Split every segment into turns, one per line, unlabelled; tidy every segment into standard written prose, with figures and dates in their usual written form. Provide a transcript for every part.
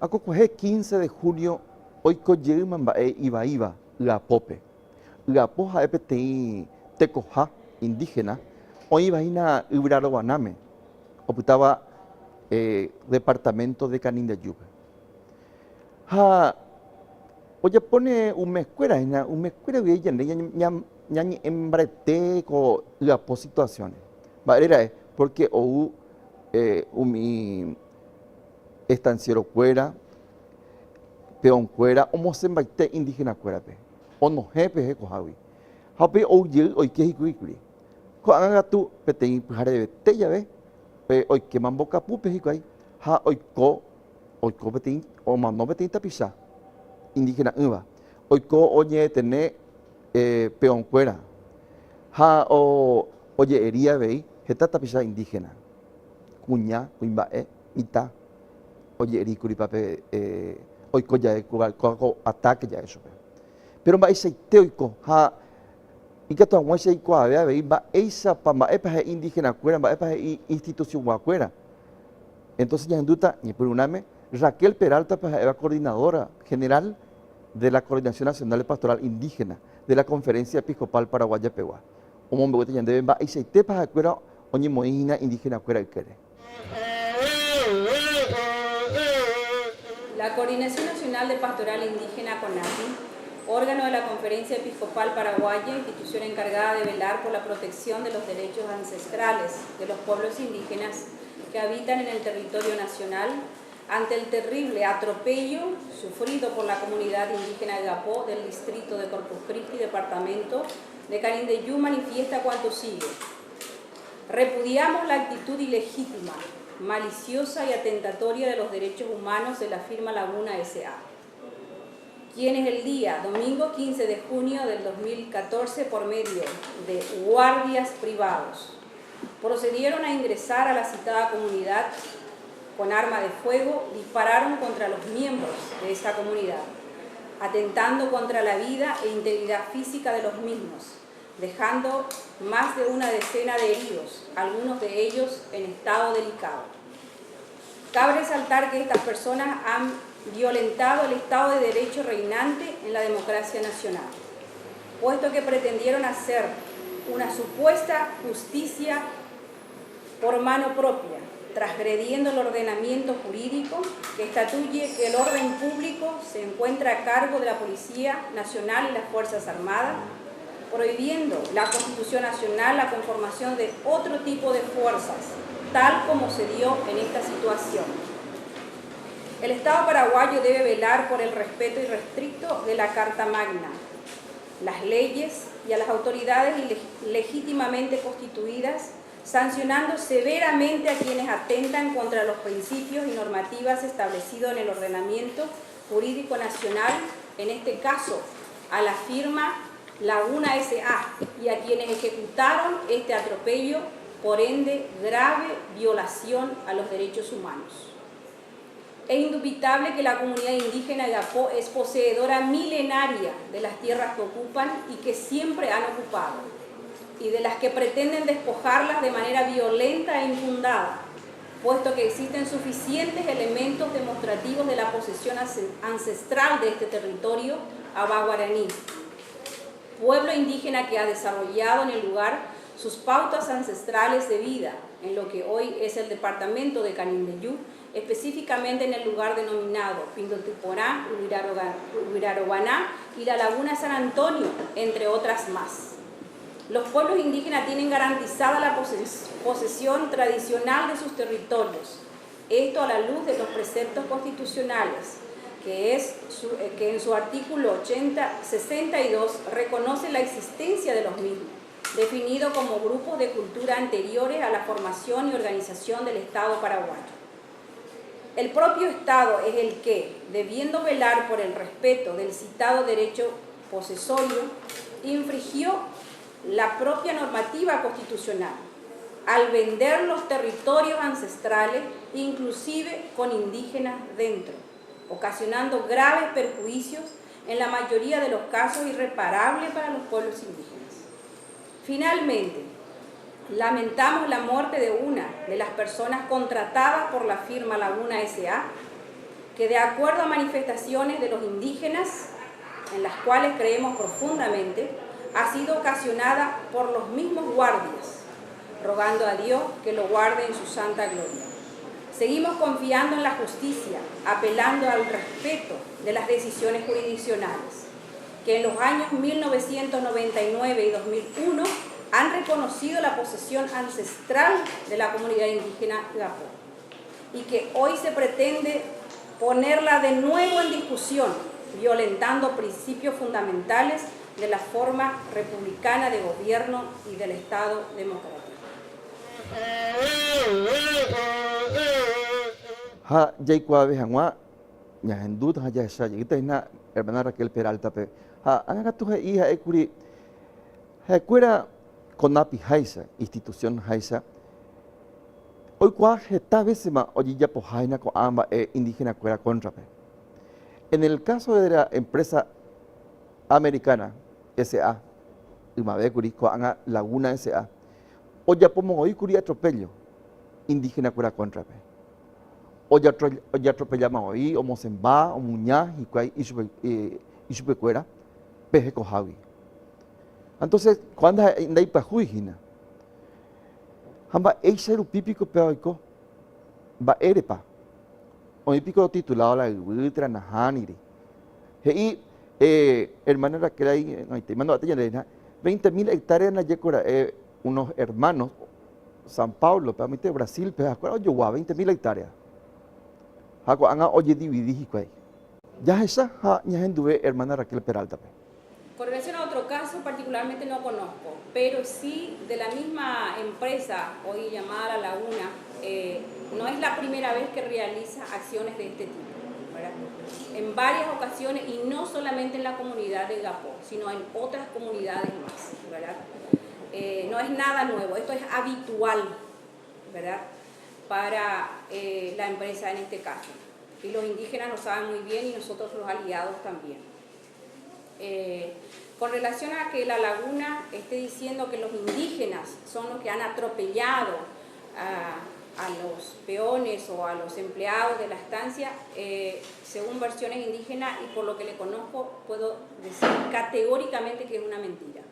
Acocoge 15 de junio, hoy coyeman iba, Pope. Poja EPTI Tecoja, indígena, hoy iba a Ibrarobaname, optaba departamento de Canindeyú. Oye, pone un mescuera, ñañi embrete con las situaciones. Era porque mi estanciero cuera, peón cuera, o mosembaite indígena cuera pe. O no jefe cojawi. Hape hoy que hikuikuri. Coanga tu petein jare te ya ve. Hoy que mamboca pupe hikuai. Hoy ko petein o mano petein tapisa. Indígena uva. Hoy ko oye tener peón cuera. Oye hería vei, jeta tapisa indígena. Cuña, cuimbae, mitad. Oye eri curipape, hoy ko ya ataque ya eso. Pero va ese teoico, y que todo muese y cuave, va esa para indígena cuera, va institución cuera. Entonces ya en duda, ni por uname, Raquel Peralta era coordinadora general de la Coordinación Nacional de Pastoral Indígena de la Conferencia Episcopal Paraguaya Pegua. Un hombre que ya debe va ese te para cuera, oñi moína indígena cuera y quiere.
La Coordinación Nacional de Pastoral Indígena CONAPI, órgano de la Conferencia Episcopal Paraguaya, institución encargada de velar por la protección de los derechos ancestrales de los pueblos indígenas que habitan en el territorio nacional, ante el terrible atropello sufrido por la comunidad indígena de Agapó del distrito de Corpus Christi, departamento de Canindeyú, manifiesta cuanto sigue. Repudiamos la actitud ilegítima, maliciosa y atentatoria de los derechos humanos de la firma Laguna S.A., quienes el día domingo 15 de junio del 2014, por medio de guardias privados, procedieron a ingresar a la citada comunidad con arma de fuego, dispararon contra los miembros de esta comunidad, atentando contra la vida e integridad física de los mismos, dejando más de una decena de heridos, algunos de ellos en estado delicado. Cabe resaltar que estas personas han violentado el Estado de Derecho reinante en la democracia nacional, puesto que pretendieron hacer una supuesta justicia por mano propia, transgrediendo el ordenamiento jurídico que estatuye que el orden público se encuentra a cargo de la Policía Nacional y las Fuerzas Armadas, prohibiendo la Constitución Nacional la conformación de otro tipo de fuerzas, tal como se dio en esta situación. El Estado paraguayo debe velar por el respeto irrestricto de la Carta Magna, las leyes y a las autoridades legítimamente constituidas, sancionando severamente a quienes atentan contra los principios y normativas establecidos en el ordenamiento jurídico nacional, en este caso a la firma Laguna S.A. y a quienes ejecutaron este atropello, por ende grave violación a los derechos humanos. Es indubitable que la comunidad indígena de Agapó es poseedora milenaria de las tierras que ocupan y que siempre han ocupado, y de las que pretenden despojarlas de manera violenta e infundada, puesto que existen suficientes elementos demostrativos de la posesión ancestral de este territorio abaguaraní, pueblo indígena que ha desarrollado en el lugar sus pautas ancestrales de vida en lo que hoy es el departamento de Canindeyú, específicamente en el lugar denominado Pindotuporá, Huirarobaná y la Laguna San Antonio, entre otras más. Los pueblos indígenas tienen garantizada la posesión tradicional de sus territorios, esto a la luz de los preceptos constitucionales, que en su artículo 62 reconoce la existencia de los mismos, definido como grupos de cultura anteriores a la formación y organización del Estado paraguayo. El propio Estado es el que, debiendo velar por el respeto del citado derecho posesorio, infringió la propia normativa constitucional al vender los territorios ancestrales, inclusive con indígenas dentro, ocasionando graves perjuicios, en la mayoría de los casos irreparables para los pueblos indígenas. Finalmente, lamentamos la muerte de una de las personas contratadas por la firma Laguna S.A., que de acuerdo a manifestaciones de los indígenas, en las cuales creemos profundamente, ha sido ocasionada por los mismos guardias, rogando a Dios que lo guarde en su santa gloria. Seguimos confiando en la justicia, apelando al respeto de las decisiones jurisdiccionales, que en los años 1999 y 2001 han reconocido la posesión ancestral de la comunidad indígena Gapó, y que hoy se pretende ponerla de nuevo en discusión, violentando principios fundamentales de la forma republicana de gobierno y del Estado democrático.
Ha Jaikwabe Hangwa, Yahendut Hayasha, Yitaina, hermana Raquel Peralta, Ha Angatu hija Ekuri, Hakuera Conapi Haisa, institución Haisa. Hoy cuá esta vez se ma oye ya pojaina con amba indígena cuera contra. En el caso de la empresa americana SA, Imabecuri, con Laguna SA, hoy ya podemos oír curi atropello indígena cuera contra. Hoy ya atropellamos hoy, o Mozemba, o Muñá, y cuay y cuera, peje cojavi. Entonces, cuando hay pajuijina, hamba eiseru pípico peoico, va erepa, o pico titulado la Guitra Nahaniri. Y hermana Raquel ahí, no te mando a 20.000 hectáreas na yecora, unos hermanos, San Paulo, para mí Brasil, pero yo 20.000 hectáreas. Hago anga oye dividí ya esa ya henduve hermana Raquel Peralta.
Con relación a otro caso, particularmente no conozco, pero sí de la misma empresa, hoy llamada La Laguna, no es la primera vez que realiza acciones de este tipo, ¿verdad? En varias ocasiones, y no solamente en la comunidad de Gapó, sino en otras comunidades más, ¿verdad? No es nada nuevo, esto es habitual, ¿verdad?, para la empresa en este caso. Y los indígenas lo saben muy bien y nosotros los aliados también. Con relación a que La Laguna esté diciendo que los indígenas son los que han atropellado a los peones o a los empleados de la estancia, según versiones indígenas y por lo que le conozco, puedo decir categóricamente que es una mentira.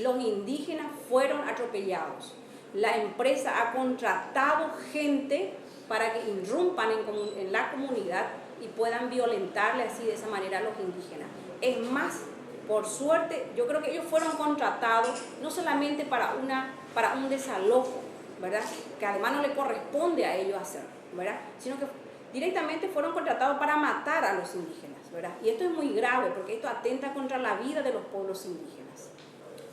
Los indígenas fueron atropellados. La empresa ha contratado gente para que irrumpan en la comunidad y puedan violentarle así de esa manera a los indígenas. Es más, por suerte, yo creo que ellos fueron contratados no solamente para un desalojo, ¿verdad?, que además no le corresponde a ellos hacer, ¿verdad?, sino que directamente fueron contratados para matar a los indígenas, ¿verdad? Y esto es muy grave porque esto atenta contra la vida de los pueblos indígenas.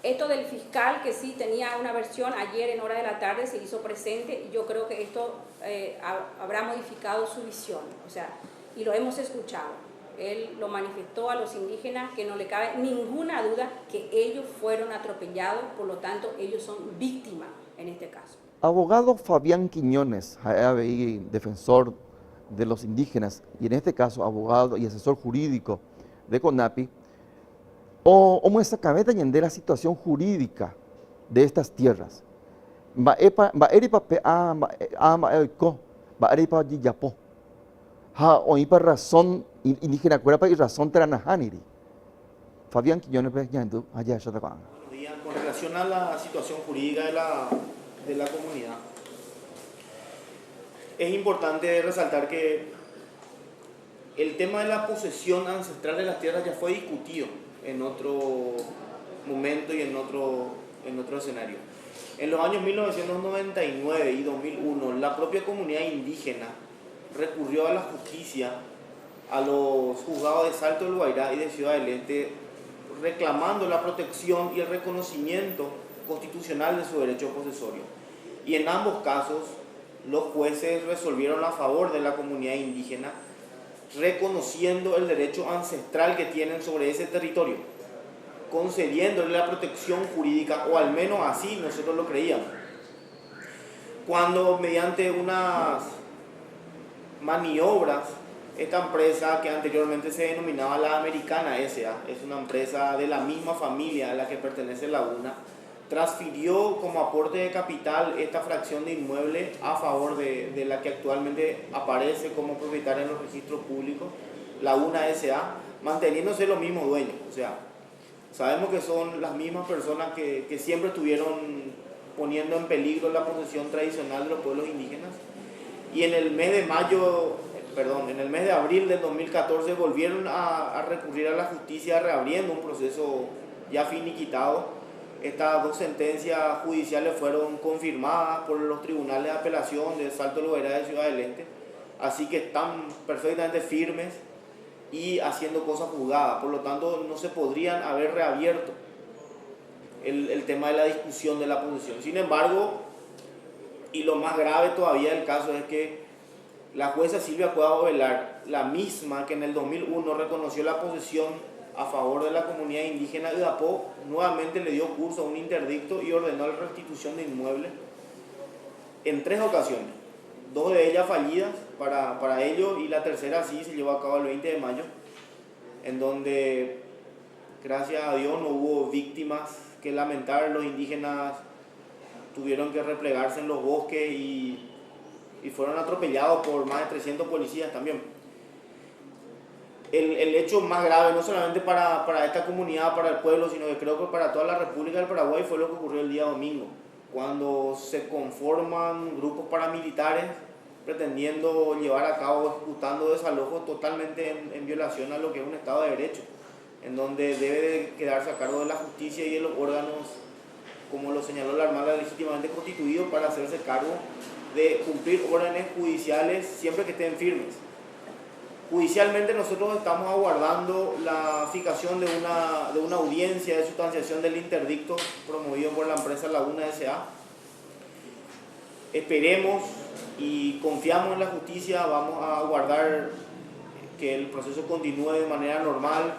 Esto del fiscal, que sí tenía una versión ayer en hora de la tarde, se hizo presente y yo creo que esto habrá modificado su visión, o sea, y lo hemos escuchado. Él lo manifestó a los indígenas que no le cabe ninguna duda que ellos fueron atropellados, por lo tanto ellos son víctimas en este caso.
Abogado Fabián Quiñones, defensor de los indígenas y en este caso abogado y asesor jurídico de CONAPI, o muestra cabeza y la situación jurídica de estas tierras. Va razón indígena cuerpa y razón tranahaniri. Fabián Quiñones allá
con relación a la situación jurídica de la comunidad, es importante resaltar que el tema de la posesión ancestral de las tierras ya fue discutido en otro momento y en otro escenario. En los años 1999 y 2001, la propia comunidad indígena recurrió a la justicia, a los juzgados de Salto del Guairá y de Ciudad del Este, reclamando la protección y el reconocimiento constitucional de su derecho posesorio. Y en ambos casos, los jueces resolvieron a favor de la comunidad indígena, reconociendo el derecho ancestral que tienen sobre ese territorio, concediéndole la protección jurídica, o al menos así nosotros lo creíamos. Cuando mediante unas maniobras, esta empresa que anteriormente se denominaba La Americana SA, es una empresa de la misma familia a la que pertenece Laguna, transfirió como aporte de capital esta fracción de inmueble a favor de la que actualmente aparece como propietaria en los registros públicos, la UNA S.A., manteniéndose los mismos dueños. O sea, sabemos que son las mismas personas que siempre estuvieron poniendo en peligro la posesión tradicional de los pueblos indígenas. Y en el mes de abril del 2014 volvieron a recurrir a la justicia reabriendo un proceso ya finiquitado. Estas dos sentencias judiciales fueron confirmadas por los tribunales de apelación de Salto Loberá de Ciudad del Este, así que están perfectamente firmes y haciendo cosas juzgadas. Por lo tanto, no se podrían haber reabierto el tema de la discusión de la posesión. Sin embargo, y lo más grave todavía del caso es que la jueza Silvia Cuadra Velar, la misma que en el 2001 reconoció la posesión a favor de la comunidad indígena de Apó, nuevamente le dio curso a un interdicto y ordenó la restitución de inmuebles en 3 ocasiones. 2 de ellas fallidas para ello, y la tercera sí se llevó a cabo el 20 de mayo, en donde, gracias a Dios, no hubo víctimas que lamentar. Los indígenas tuvieron que replegarse en los bosques y fueron atropellados por más de 300 policías también. El hecho más grave, no solamente para esta comunidad, para el pueblo, sino que creo que para toda la República del Paraguay, fue lo que ocurrió el día domingo, cuando se conforman grupos paramilitares pretendiendo llevar a cabo, ejecutando desalojos totalmente en violación a lo que es un Estado de Derecho, en donde debe de quedarse a cargo de la justicia y de los órganos, como lo señaló la Armada, legítimamente constituidos para hacerse cargo de cumplir órdenes judiciales siempre que estén firmes. Judicialmente nosotros estamos aguardando la fijación de una audiencia de sustanciación del interdicto promovido por la empresa La UNA S.A. Esperemos y confiamos en la justicia, vamos a aguardar que el proceso continúe de manera normal,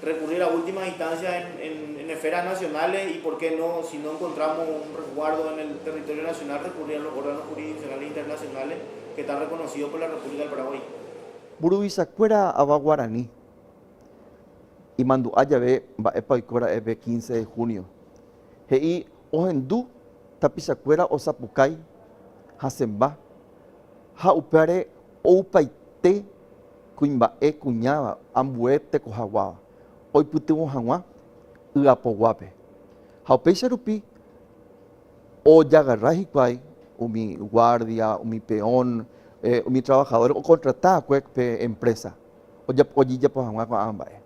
recurrir a últimas instancias en esferas nacionales y, por qué no, si no encontramos un resguardo en el territorio nacional, recurrir a los órganos jurisdiccionales internacionales que están reconocidos por la República del Paraguay.
Burubisacuera aba guaraní y mandu ayabe va epaikora ebe 15 de junio. Hei ohendu tapisacuera osapukai hasemba ha upare oupaite kuimbae kuñava ambue tekohaguava oipytyvõ hag̃ua y'apoguápe ha upéicha rupi ojagarra hikuái umi guardia, umi peón, umi trabajador o contratada pe empresa ojijapo hag̃ua ko'ã mba'e.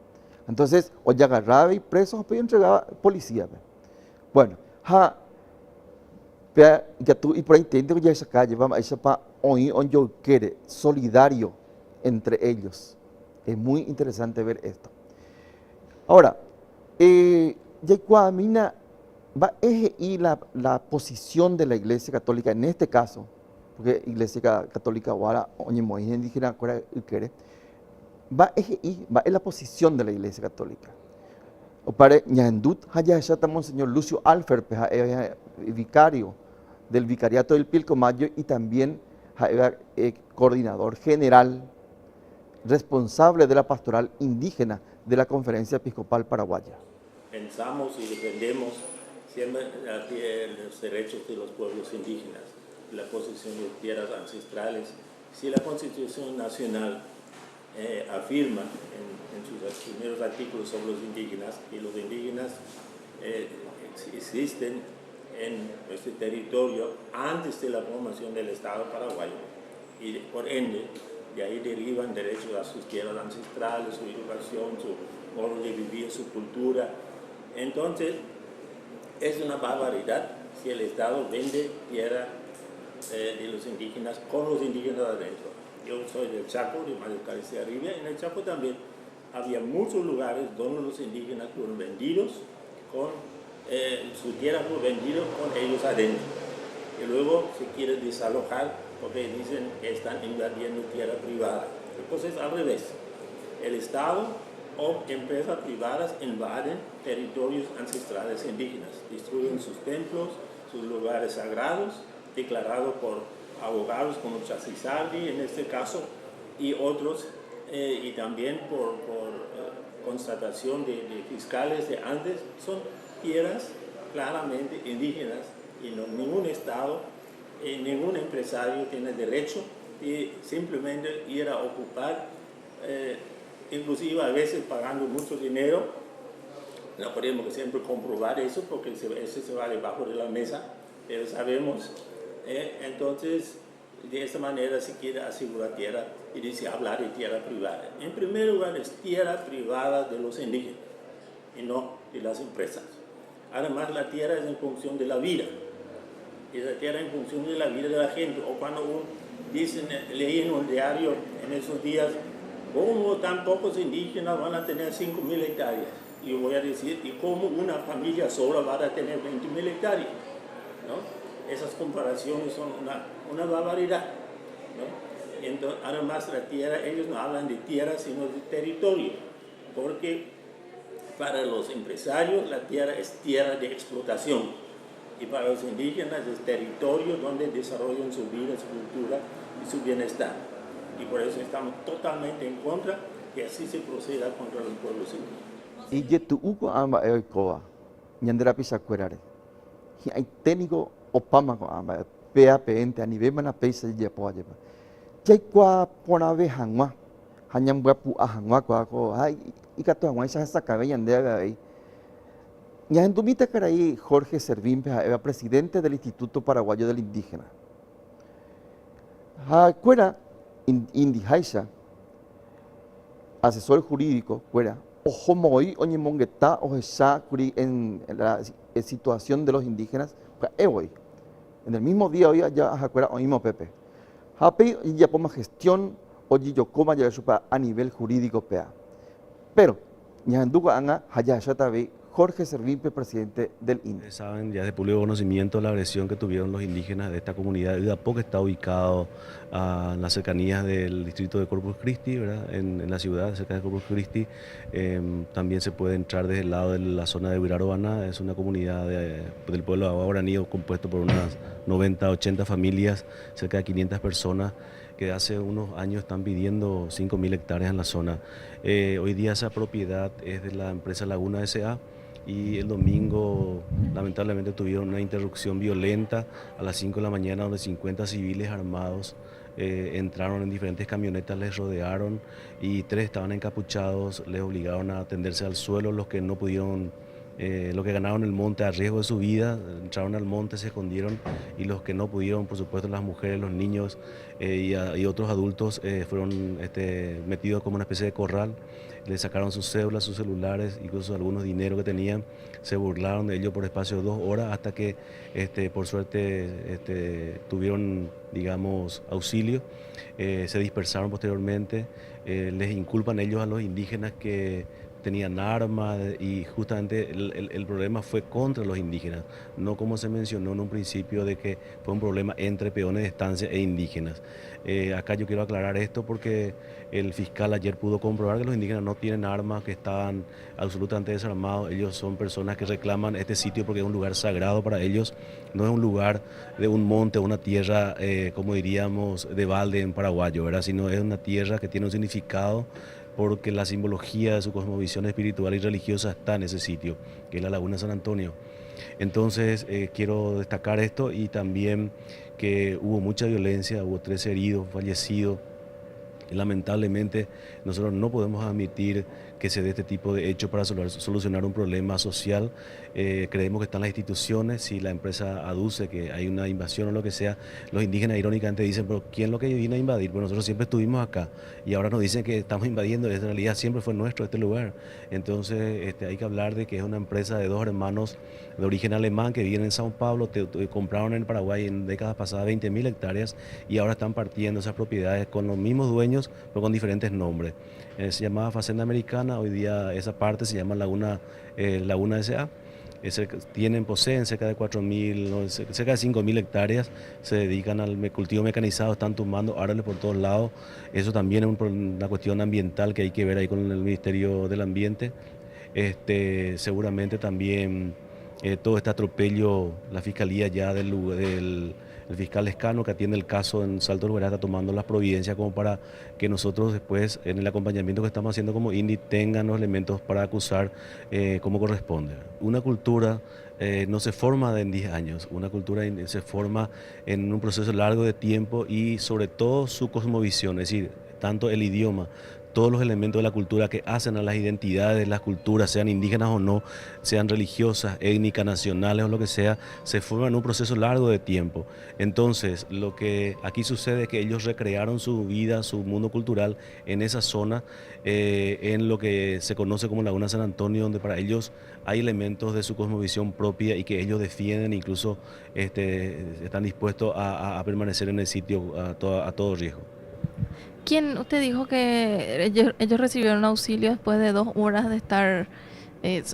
Entonces ojagarrave presos y entregaba policía. Bueno, ha pea yatu y por ahí intento ya esa calle vamos a esa pa oí onjoukere solidario entre ellos. Es muy interesante ver esto. Ahora, Yaikuamina va y la posición de la Iglesia Católica en este caso, porque Iglesia Católica ahora oñemoí indígena va en la posición de la Iglesia Católica. O para ñandut haya está Monseñor Lucio Alfer, vicario del Vicariato del Pilcomayo y también coordinador general responsable de la pastoral indígena de la Conferencia Episcopal Paraguaya.
Pensamos y defendemos siempre los derechos de los pueblos indígenas, la posesión de tierras ancestrales. Si la Constitución Nacional afirma en sus primeros artículos sobre los indígenas, que los indígenas existen en este territorio antes de la formación del Estado paraguayo, y por ende de ahí derivan derechos a sus tierras ancestrales, su educación, su modo de vivir, su cultura. Entonces es una barbaridad si el Estado vende tierra de los indígenas con los indígenas adentro. Yo soy del Chaco, de Mario Arriba, en el Chaco también había muchos lugares donde los indígenas fueron vendidos, con su tierra fue vendida con ellos adentro. Y luego se quiere desalojar porque dicen que están invadiendo tierra privada. Entonces al revés, el Estado o empresas privadas invaden territorios ancestrales indígenas, destruyen sus templos, sus lugares sagrados, declarados por abogados como Chazizaldi en este caso, y otros, y también por constatación de fiscales de antes, son tierras claramente indígenas y ningún Estado, ningún empresario tiene derecho de simplemente ir a ocupar, inclusive a veces pagando mucho dinero. No podemos siempre comprobar eso porque eso se va debajo de la mesa, pero sabemos. Entonces, de esta manera se quiere asegurar tierra y dice hablar de tierra privada. En primer lugar, es tierra privada de los indígenas y no de las empresas. Además, la tierra es en función de la vida. Esa tierra en función de la vida de la gente. O cuando dicen, leí en un diario en esos días, ¿cómo tan pocos indígenas van a tener 5.000 hectáreas? Y yo voy a decir, ¿y cómo una familia sola va a tener 20.000 hectáreas? ¿No? Esas comparaciones son una barbaridad. ¿No? Entonces, además, la tierra, ellos no hablan de tierra, sino de territorio. Porque para los empresarios la tierra es tierra de explotación y para los indígenas es territorio donde desarrollan su vida, su cultura y su bienestar. Y por eso estamos totalmente en contra que así se proceda contra los pueblos indígenas.
Y yetu uko amba eoikoa, ñandera pisa cuerare. Y hay técnico opama con amba, pea peente a nivel mana peisa y yapoa lleva. Ya kwa ponave hangwa, hanyam buapu ahangwa kwa ko, ay, y que toda esa sacabe y andea ahí. Ya en Dumita Caraí, Jorge Servín, era presidente del Instituto Paraguayo del Indígena. Cuera Indijaisa, asesor jurídico, cuera, ojo moi, oñe mongueta, ojo esa en la situación de los indígenas, hoy. En el mismo día hoy ya cuera o mismo Pepe. Happy ya poma gestión, oye yo coma ya supa a nivel jurídico pea. Pero, ñanduga anga, haya tabi, Jorge Servín, presidente del INDI.
Ustedes saben ya de público conocimiento la agresión que tuvieron los indígenas de esta comunidad. Udapoc está ubicado en las cercanías del distrito de Corpus Christi, ¿verdad? En la ciudad cerca de Corpus Christi. También se puede entrar desde el lado de la zona de Huirarobana. Es una comunidad del pueblo guaraní compuesto por unas 90, 80 familias, cerca de 500 personas que hace unos años están pidiendo 5.000 hectáreas en la zona. Hoy día esa propiedad es de la empresa Laguna S.A. y el domingo lamentablemente tuvieron una interrupción violenta a las 5 de la mañana donde 50 civiles armados entraron en diferentes camionetas, les rodearon y 3 estaban encapuchados, les obligaron a tenderse al suelo, los que no pudieron, los que ganaron el monte a riesgo de su vida, entraron al monte, se escondieron y los que no pudieron, por supuesto las mujeres, los niños y otros adultos fueron metidos como una especie de corral. Le sacaron sus cédulas, sus celulares, incluso algunos dinero que tenían, se burlaron de ellos por espacio de 2 horas hasta que por suerte tuvieron, digamos, auxilio, se dispersaron posteriormente, les inculpan ellos a los indígenas que tenían armas y justamente el problema fue contra los indígenas, no como se mencionó en un principio de que fue un problema entre peones de estancia e indígenas. Acá yo quiero aclarar esto porque el fiscal ayer pudo comprobar que los indígenas no tienen armas, que estaban absolutamente desarmados. Ellos son personas que reclaman este sitio porque es un lugar sagrado para ellos, no es un lugar de un monte, una tierra, como diríamos, de balde en paraguayo, ¿verdad? Sino es una tierra que tiene un significado porque la simbología de su cosmovisión espiritual y religiosa está en ese sitio, que es la Laguna de San Antonio. Entonces quiero destacar esto y también que hubo mucha violencia, hubo 13 heridos, fallecidos. Lamentablemente nosotros no podemos admitir que se dé este tipo de hecho para solucionar un problema social. Creemos que están las instituciones, si la empresa aduce que hay una invasión o lo que sea, los indígenas irónicamente dicen, pero ¿quién es lo que vino a invadir? Pues nosotros siempre estuvimos acá y ahora nos dicen que estamos invadiendo, en realidad siempre fue nuestro este lugar. Entonces hay que hablar de que es una empresa de 2 hermanos de origen alemán que viven en Sao Paulo, compraron en Paraguay en décadas pasadas 20.000 hectáreas y ahora están partiendo esas propiedades con los mismos dueños, pero con diferentes nombres. Se llamaba Facenda Americana, hoy día esa parte se llama Laguna S.A. Poseen cerca de 4.000, cerca de 5.000 hectáreas, se dedican al cultivo mecanizado, están tumbando árboles por todos lados. Eso también es una cuestión ambiental que hay que ver ahí con el Ministerio del Ambiente. Seguramente también todo este atropello, la Fiscalía ya del fiscal Escano que atiende el caso en Salto Luberá está tomando las providencias como para que nosotros después en el acompañamiento que estamos haciendo como INDI tengan los elementos para acusar como corresponde. Una cultura no se forma en 10 años, una cultura se forma en un proceso largo de tiempo y sobre todo su cosmovisión, es decir, tanto el idioma, todos los elementos de la cultura que hacen a las identidades de las culturas, sean indígenas o no, sean religiosas, étnicas, nacionales o lo que sea, se forman en un proceso largo de tiempo. Entonces, lo que aquí sucede es que ellos recrearon su vida, su mundo cultural en esa zona, en lo que se conoce como Laguna San Antonio, donde para ellos hay elementos de su cosmovisión propia y que ellos defienden, incluso están dispuestos a permanecer en el sitio a todo riesgo.
¿Quién, usted dijo que ellos recibieron auxilio después de 2 horas de estar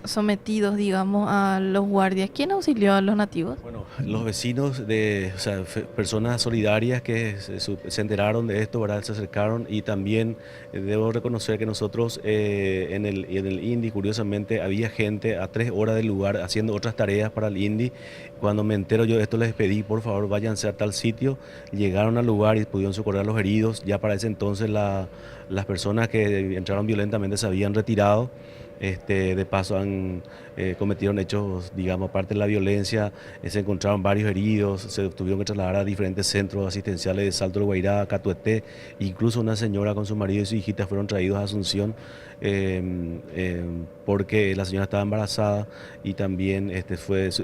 sometidos, digamos, a los guardias? ¿Quién auxilió a los nativos?
Bueno, los vecinos, o sea, personas solidarias que se enteraron de esto, ¿verdad? Se acercaron y también debo reconocer que nosotros en el INDI, curiosamente, había gente a 3 horas del lugar haciendo otras tareas para el INDI. Cuando me entero yo de esto les pedí, por favor, váyanse a tal sitio. Llegaron al lugar y pudieron socorrer a los heridos. Ya para ese entonces las personas que entraron violentamente se habían retirado. De paso cometieron hechos, digamos, aparte de la violencia, se encontraron varios heridos, se tuvieron que trasladar a diferentes centros asistenciales de Salto del Guairá, Catueté, incluso una señora con su marido y su hijita fueron traídos a Asunción porque la señora estaba embarazada y también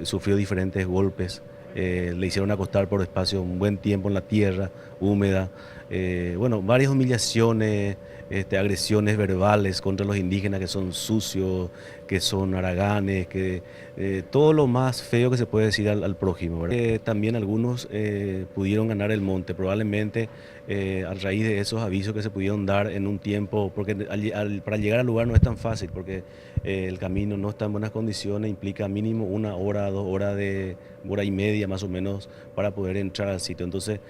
sufrió diferentes golpes. Le hicieron acostar por espacio un buen tiempo en la tierra húmeda, bueno, varias humillaciones, agresiones verbales contra los indígenas que son sucios, que son haraganes, todo lo más feo que se puede decir al prójimo, ¿verdad? También algunos pudieron ganar el monte, probablemente a raíz de esos avisos que se pudieron dar en un tiempo, porque para llegar al lugar no es tan fácil, porque el camino no está en buenas condiciones, implica mínimo 1 hora, 2 horas, 1 hora y media más o menos para poder entrar al sitio. Entonces,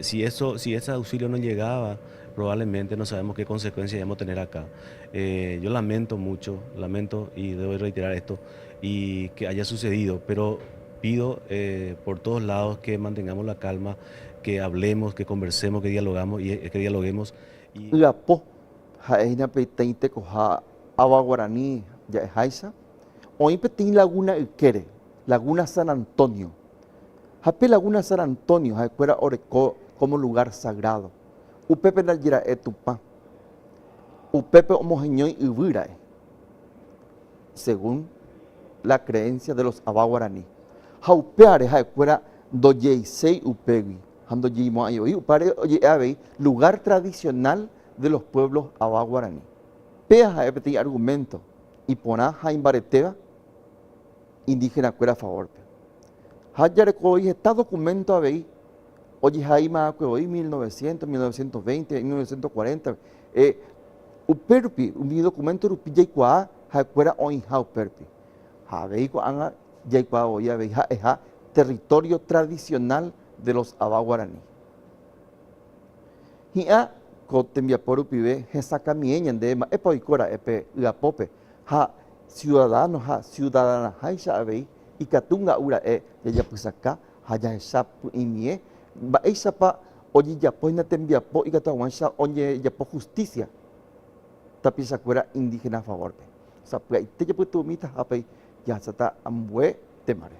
si ese auxilio no llegaba, probablemente no sabemos qué consecuencias vamos a tener acá. Yo lamento mucho, y debo reiterar esto, y que haya sucedido, pero pido por todos lados que mantengamos la calma, que hablemos, que conversemos, que dialoguemos.
Iapo, jaina peiteinte coja agua guaraní ya es jaisa. Hoy petín Laguna Iquere, Laguna San Antonio. Jape Laguna San Antonio, jacuera orecó como lugar sagrado. Upepe na yira etupa. Upepe homogeñoy ibirae. Según la creencia de los abaguaraní. Jaupeare jacuera doyeisei upegui. Hando yimo ayoí upare oye ave lugar tradicional de los pueblos abaguaraní. Pea jaepeti argumento y pona jaimbareteva indígena cuera a favor. Hayare coi está documento ave oye jaima hoy 1900, 1920, 1940. Uperpi, un documento rupi jaikua jacuera oin jauperpi. Javei anga jaikua oye ave ja territorio tradicional de los abaguaraní. Hia cotembiaporu pibe jesacamieña de epoicora epe iapope ha ciudadanos ha ciudadana haisha avei y katunga ura yayapusaka haya hesapu imie baisapa oye yapoina tembiapo y katawansha oye yapo justicia tapisakura indígena a favor pe sapua ite yaputumita ape ya sata ambue temare.